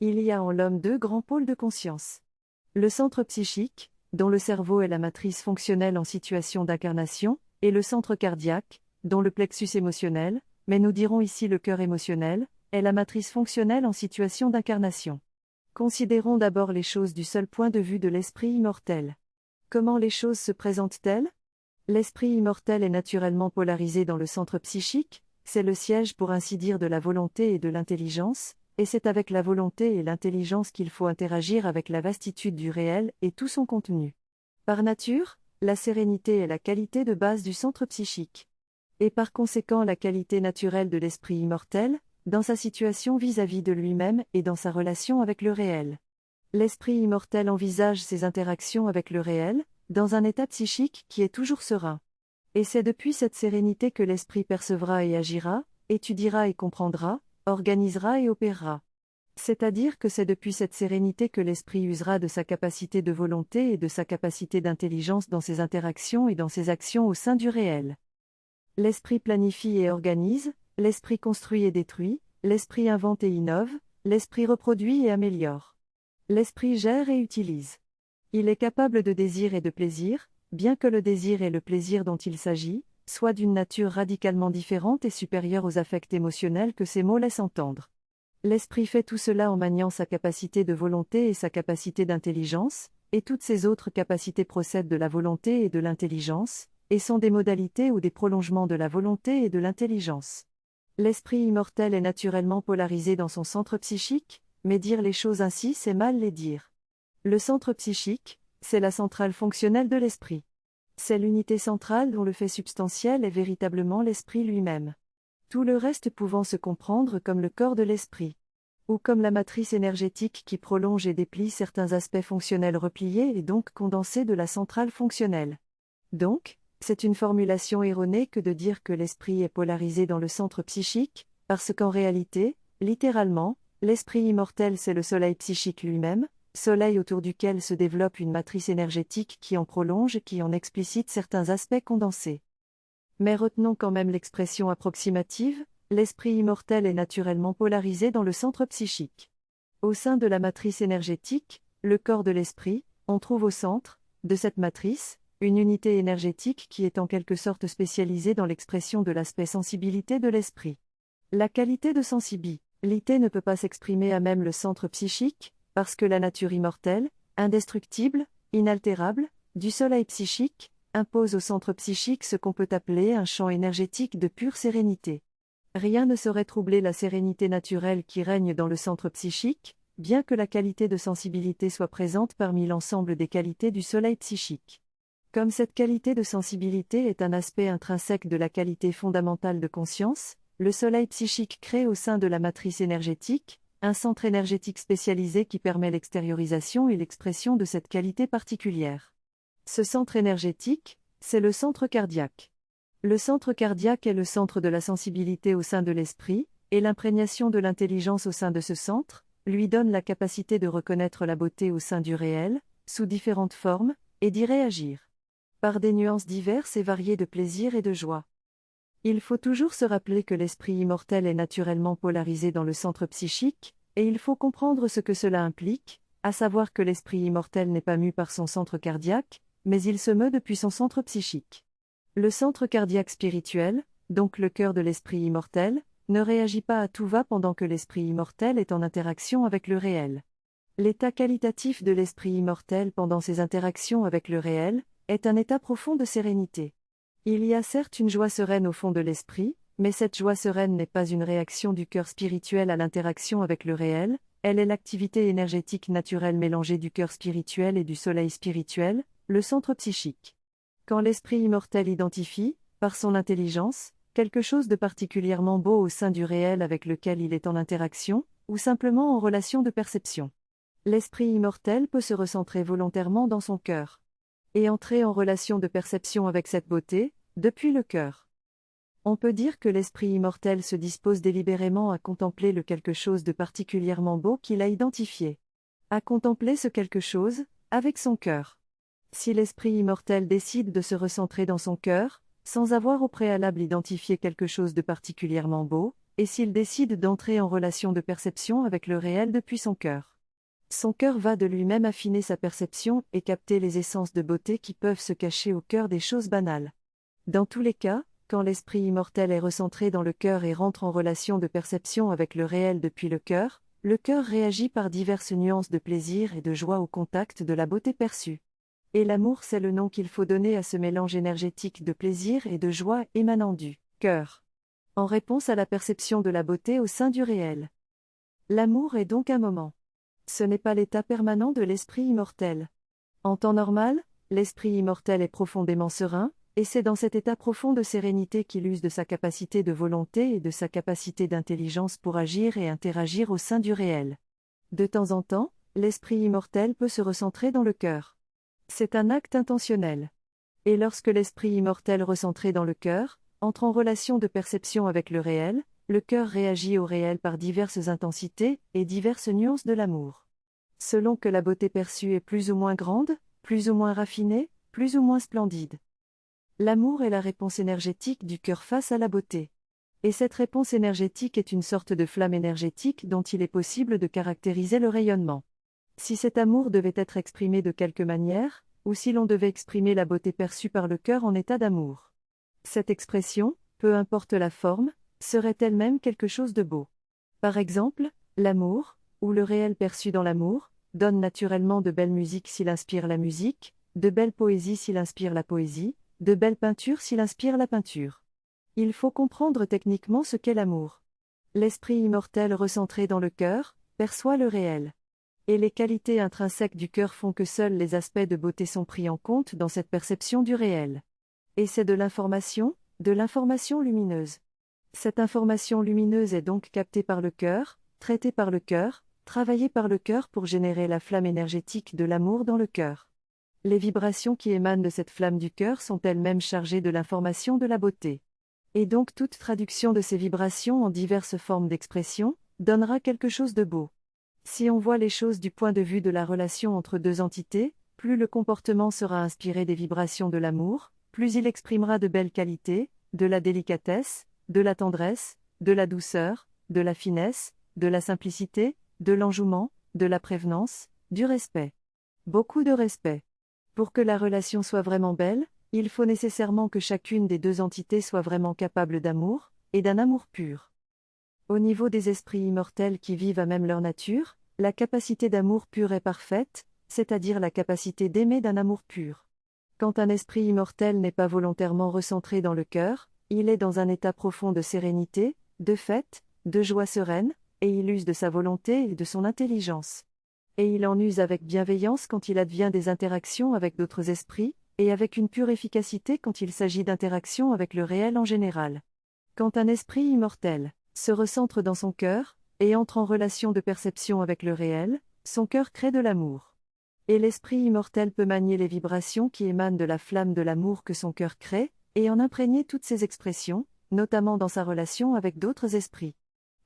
Il y a en l'homme deux grands pôles de conscience. Le centre psychique, dont le cerveau est la matrice fonctionnelle en situation d'incarnation, et le centre cardiaque, dont le plexus émotionnel, mais nous dirons ici le cœur émotionnel, est la matrice fonctionnelle en situation d'incarnation. Considérons d'abord les choses du seul point de vue de l'esprit immortel. Comment les choses se présentent-elles ? L'esprit immortel est naturellement polarisé dans le centre psychique, c'est le siège pour ainsi dire de la volonté et de l'intelligence, et c'est avec la volonté et l'intelligence qu'il faut interagir avec la vastitude du réel et tout son contenu. Par nature, la sérénité est la qualité de base du centre psychique. Et par conséquent la qualité naturelle de l'esprit immortel, dans sa situation vis-à-vis de lui-même et dans sa relation avec le réel. L'esprit immortel envisage ses interactions avec le réel, dans un état psychique qui est toujours serein. Et c'est depuis cette sérénité que l'esprit percevra et agira, étudiera et comprendra, organisera et opérera. C'est-à-dire que c'est depuis cette sérénité que l'esprit usera de sa capacité de volonté et de sa capacité d'intelligence dans ses interactions et dans ses actions au sein du réel. L'esprit planifie et organise, l'esprit construit et détruit, l'esprit invente et innove, l'esprit reproduit et améliore. L'esprit gère et utilise. Il est capable de désir et de plaisir, bien que le désir et le plaisir dont il s'agit, soient d'une nature radicalement différente et supérieure aux affects émotionnels que ces mots laissent entendre. L'esprit fait tout cela en maniant sa capacité de volonté et sa capacité d'intelligence, et toutes ces autres capacités procèdent de la volonté et de l'intelligence, et sont des modalités ou des prolongements de la volonté et de l'intelligence. L'esprit immortel est naturellement polarisé dans son centre psychique, mais dire les choses ainsi c'est mal les dire. Le centre psychique, c'est la centrale fonctionnelle de l'esprit. C'est l'unité centrale dont le fait substantiel est véritablement l'esprit lui-même. Tout le reste pouvant se comprendre comme le corps de l'esprit, ou comme la matrice énergétique qui prolonge et déplie certains aspects fonctionnels repliés et donc condensés de la centrale fonctionnelle. Donc, c'est une formulation erronée que de dire que l'esprit est polarisé dans le centre psychique, parce qu'en réalité, littéralement, l'esprit immortel c'est le soleil psychique lui-même, soleil autour duquel se développe une matrice énergétique qui en prolonge et qui en explicite certains aspects condensés. Mais retenons quand même l'expression approximative, l'esprit immortel est naturellement polarisé dans le centre psychique. Au sein de la matrice énergétique, le corps de l'esprit, on trouve au centre, de cette matrice, une unité énergétique qui est en quelque sorte spécialisée dans l'expression de l'aspect sensibilité de l'esprit. La qualité de sensibilité ne peut pas s'exprimer à même le centre psychique, parce que la nature immortelle, indestructible, inaltérable, du soleil psychique, impose au centre psychique ce qu'on peut appeler un champ énergétique de pure sérénité. Rien ne saurait troubler la sérénité naturelle qui règne dans le centre psychique, bien que la qualité de sensibilité soit présente parmi l'ensemble des qualités du soleil psychique. Comme cette qualité de sensibilité est un aspect intrinsèque de la qualité fondamentale de conscience, le soleil psychique crée au sein de la matrice énergétique, un centre énergétique spécialisé qui permet l'extériorisation et l'expression de cette qualité particulière. Ce centre énergétique, c'est le centre cardiaque. Le centre cardiaque est le centre de la sensibilité au sein de l'esprit, et l'imprégnation de l'intelligence au sein de ce centre, lui donne la capacité de reconnaître la beauté au sein du réel, sous différentes formes, et d'y réagir. Par des nuances diverses et variées de plaisir et de joie. Il faut toujours se rappeler que l'esprit immortel est naturellement polarisé dans le centre psychique, et il faut comprendre ce que cela implique, à savoir que l'esprit immortel n'est pas mu par son centre cardiaque, mais il se meut depuis son centre psychique. Le centre cardiaque spirituel, donc le cœur de l'esprit immortel, ne réagit pas à tout va pendant que l'esprit immortel est en interaction avec le réel. L'état qualitatif de l'esprit immortel pendant ses interactions avec le réel, est un état profond de sérénité. Il y a certes une joie sereine au fond de l'esprit, mais cette joie sereine n'est pas une réaction du cœur spirituel à l'interaction avec le réel, elle est l'activité énergétique naturelle mélangée du cœur spirituel et du soleil spirituel, le centre psychique. Quand l'esprit immortel identifie, par son intelligence, quelque chose de particulièrement beau au sein du réel avec lequel il est en interaction, ou simplement en relation de perception, l'esprit immortel peut se recentrer volontairement dans son cœur et entrer en relation de perception avec cette beauté, depuis le cœur. On peut dire que l'esprit immortel se dispose délibérément à contempler le quelque chose de particulièrement beau qu'il a identifié. À contempler ce quelque chose, avec son cœur. Si l'esprit immortel décide de se recentrer dans son cœur, sans avoir au préalable identifié quelque chose de particulièrement beau, et s'il décide d'entrer en relation de perception avec le réel depuis son cœur. Son cœur va de lui-même affiner sa perception et capter les essences de beauté qui peuvent se cacher au cœur des choses banales. Dans tous les cas, quand l'esprit immortel est recentré dans le cœur et rentre en relation de perception avec le réel depuis le cœur réagit par diverses nuances de plaisir et de joie au contact de la beauté perçue. Et l'amour, c'est le nom qu'il faut donner à ce mélange énergétique de plaisir et de joie émanant du cœur, en réponse à la perception de la beauté au sein du réel. L'amour est donc un moment. Ce n'est pas l'état permanent de l'esprit immortel. En temps normal, l'esprit immortel est profondément serein, et c'est dans cet état profond de sérénité qu'il use de sa capacité de volonté et de sa capacité d'intelligence pour agir et interagir au sein du réel. De temps en temps, l'esprit immortel peut se recentrer dans le cœur. C'est un acte intentionnel. Et lorsque l'esprit immortel recentré dans le cœur entre en relation de perception avec le cœur réagit au réel par diverses intensités et diverses nuances de l'amour. Selon que la beauté perçue est plus ou moins grande, plus ou moins raffinée, plus ou moins splendide. L'amour est la réponse énergétique du cœur face à la beauté. Et cette réponse énergétique est une sorte de flamme énergétique dont il est possible de caractériser le rayonnement. Si cet amour devait être exprimé de quelque manière, ou si l'on devait exprimer la beauté perçue par le cœur en état d'amour. Cette expression, peu importe la forme, serait elle-même quelque chose de beau. Par exemple, l'amour, ou le réel perçu dans l'amour, donne naturellement de belles musiques s'il inspire la musique, de belles poésies s'il inspire la poésie, de belles peintures s'il inspire la peinture. Il faut comprendre techniquement ce qu'est l'amour. L'esprit immortel recentré dans le cœur perçoit le réel. Et les qualités intrinsèques du cœur font que seuls les aspects de beauté sont pris en compte dans cette perception du réel. Et c'est de l'information lumineuse. Cette information lumineuse est donc captée par le cœur, traitée par le cœur, travaillée par le cœur pour générer la flamme énergétique de l'amour dans le cœur. Les vibrations qui émanent de cette flamme du cœur sont elles-mêmes chargées de l'information de la beauté. Et donc toute traduction de ces vibrations en diverses formes d'expression donnera quelque chose de beau. Si on voit les choses du point de vue de la relation entre deux entités, plus le comportement sera inspiré des vibrations de l'amour, plus il exprimera de belles qualités, de la délicatesse, de la tendresse, de la douceur, de la finesse, de la simplicité, de l'enjouement, de la prévenance, du respect. Beaucoup de respect. Pour que la relation soit vraiment belle, il faut nécessairement que chacune des deux entités soit vraiment capable d'amour, et d'un amour pur. Au niveau des esprits immortels qui vivent à même leur nature, la capacité d'amour pur est parfaite, c'est-à-dire la capacité d'aimer d'un amour pur. Quand un esprit immortel n'est pas volontairement recentré dans le cœur, il est dans un état profond de sérénité, de fête, de joie sereine, et il use de sa volonté et de son intelligence. Et il en use avec bienveillance quand il advient des interactions avec d'autres esprits, et avec une pure efficacité quand il s'agit d'interactions avec le réel en général. Quand un esprit immortel se recentre dans son cœur, et entre en relation de perception avec le réel, son cœur crée de l'amour. Et l'esprit immortel peut manier les vibrations qui émanent de la flamme de l'amour que son cœur crée, et en imprégner toutes ses expressions, notamment dans sa relation avec d'autres esprits.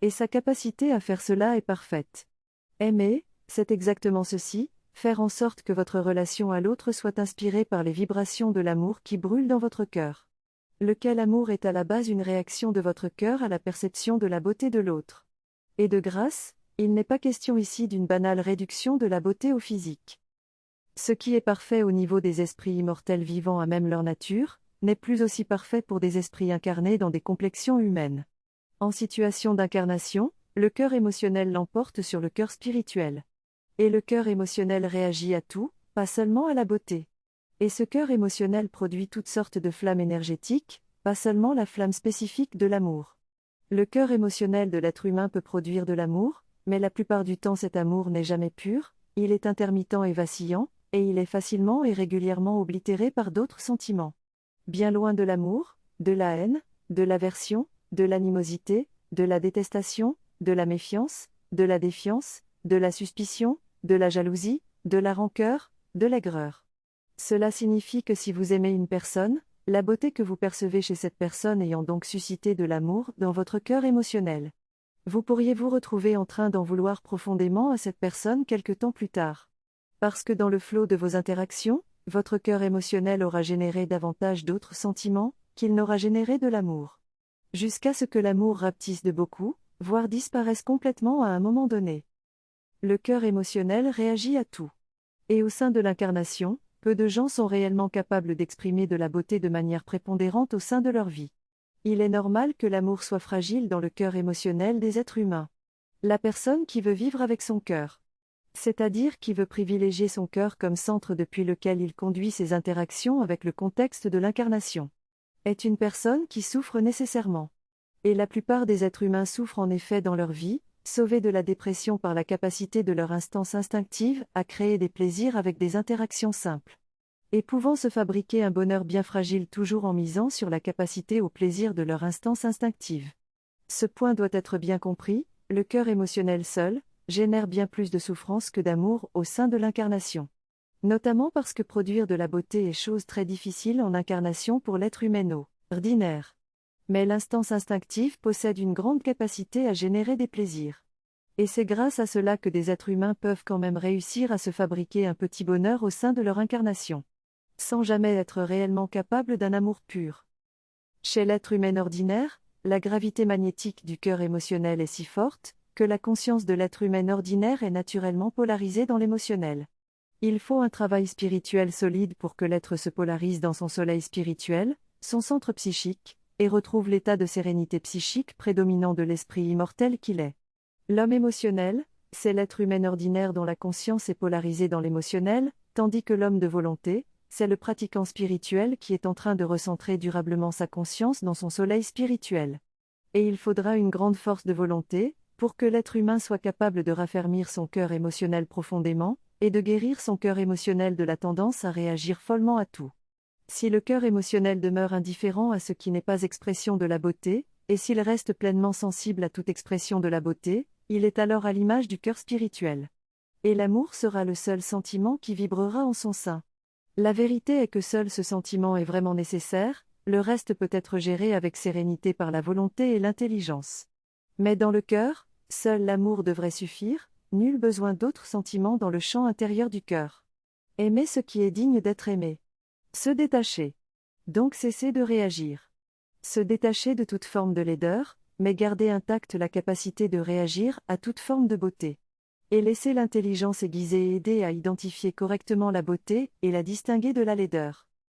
Et sa capacité à faire cela est parfaite. Aimer, c'est exactement ceci, faire en sorte que votre relation à l'autre soit inspirée par les vibrations de l'amour qui brûlent dans votre cœur. Lequel amour est à la base une réaction de votre cœur à la perception de la beauté de l'autre. Et de grâce, il n'est pas question ici d'une banale réduction de la beauté au physique. Ce qui est parfait au niveau des esprits immortels vivant à même leur nature, n'est plus aussi parfait pour des esprits incarnés dans des complexions humaines. En situation d'incarnation, le cœur émotionnel l'emporte sur le cœur spirituel. Et le cœur émotionnel réagit à tout, pas seulement à la beauté. Et ce cœur émotionnel produit toutes sortes de flammes énergétiques, pas seulement la flamme spécifique de l'amour. Le cœur émotionnel de l'être humain peut produire de l'amour, mais la plupart du temps cet amour n'est jamais pur, il est intermittent et vacillant, et il est facilement et régulièrement oblitéré par d'autres sentiments. Bien loin de l'amour, de la haine, de l'aversion, de l'animosité, de la détestation, de la méfiance, de la défiance, de la suspicion, de la jalousie, de la rancœur, de l'aigreur. Cela signifie que si vous aimez une personne, la beauté que vous percevez chez cette personne ayant donc suscité de l'amour dans votre cœur émotionnel. Vous pourriez vous retrouver en train d'en vouloir profondément à cette personne quelque temps plus tard. Parce que dans le flot de vos interactions, votre cœur émotionnel aura généré davantage d'autres sentiments, qu'il n'aura généré de l'amour. jusqu'à ce que l'amour rapetisse de beaucoup, voire disparaisse complètement à un moment donné. Le cœur émotionnel réagit à tout. Et au sein de l'incarnation, peu de gens sont réellement capables d'exprimer de la beauté de manière prépondérante au sein de leur vie. Il est normal que l'amour soit fragile dans le cœur émotionnel des êtres humains. La personne qui veut vivre avec son cœur, c'est-à-dire qui veut privilégier son cœur comme centre depuis lequel il conduit ses interactions avec le contexte de l'incarnation, est une personne qui souffre nécessairement. Et la plupart des êtres humains souffrent en effet dans leur vie, sauvés de la dépression par la capacité de leur instance instinctive à créer des plaisirs avec des interactions simples. Et pouvant se fabriquer un bonheur bien fragile toujours en misant sur la capacité au plaisir de leur instance instinctive. Ce point doit être bien compris, le cœur émotionnel seul, génère bien plus de souffrance que d'amour au sein de l'incarnation. Notamment parce que produire de la beauté est chose très difficile en incarnation pour l'être humain ordinaire. Mais l'instance instinctive possède une grande capacité à générer des plaisirs. Et c'est grâce à cela que des êtres humains peuvent quand même réussir à se fabriquer un petit bonheur au sein de leur incarnation, sans jamais être réellement capables d'un amour pur. Chez l'être humain ordinaire, la gravité magnétique du cœur émotionnel est si forte, que la conscience de l'être humain ordinaire est naturellement polarisée dans l'émotionnel. Il faut un travail spirituel solide pour que l'être se polarise dans son soleil spirituel, son centre psychique, et retrouve l'état de sérénité psychique prédominant de l'esprit immortel qu'il est. L'homme émotionnel, c'est l'être humain ordinaire dont la conscience est polarisée dans l'émotionnel, tandis que l'homme de volonté, c'est le pratiquant spirituel qui est en train de recentrer durablement sa conscience dans son soleil spirituel. Et il faudra une grande force de volonté, pour que l'être humain soit capable de raffermir son cœur émotionnel profondément, et de guérir son cœur émotionnel de la tendance à réagir follement à tout. Si le cœur émotionnel demeure indifférent à ce qui n'est pas expression de la beauté, et s'il reste pleinement sensible à toute expression de la beauté, il est alors à l'image du cœur spirituel. Et l'amour sera le seul sentiment qui vibrera en son sein. La vérité est que seul ce sentiment est vraiment nécessaire, le reste peut être géré avec sérénité par la volonté et l'intelligence. Mais dans le cœur, seul l'amour devrait suffire, nul besoin d'autres sentiments dans le champ intérieur du cœur. Aimer ce qui est digne d'être aimé. Se détacher. Donc cesser de réagir. Se détacher de toute forme de laideur, mais garder intacte la capacité de réagir à toute forme de beauté. Et laisser l'intelligence aiguisée aider à identifier correctement la beauté et la distinguer de la laideur.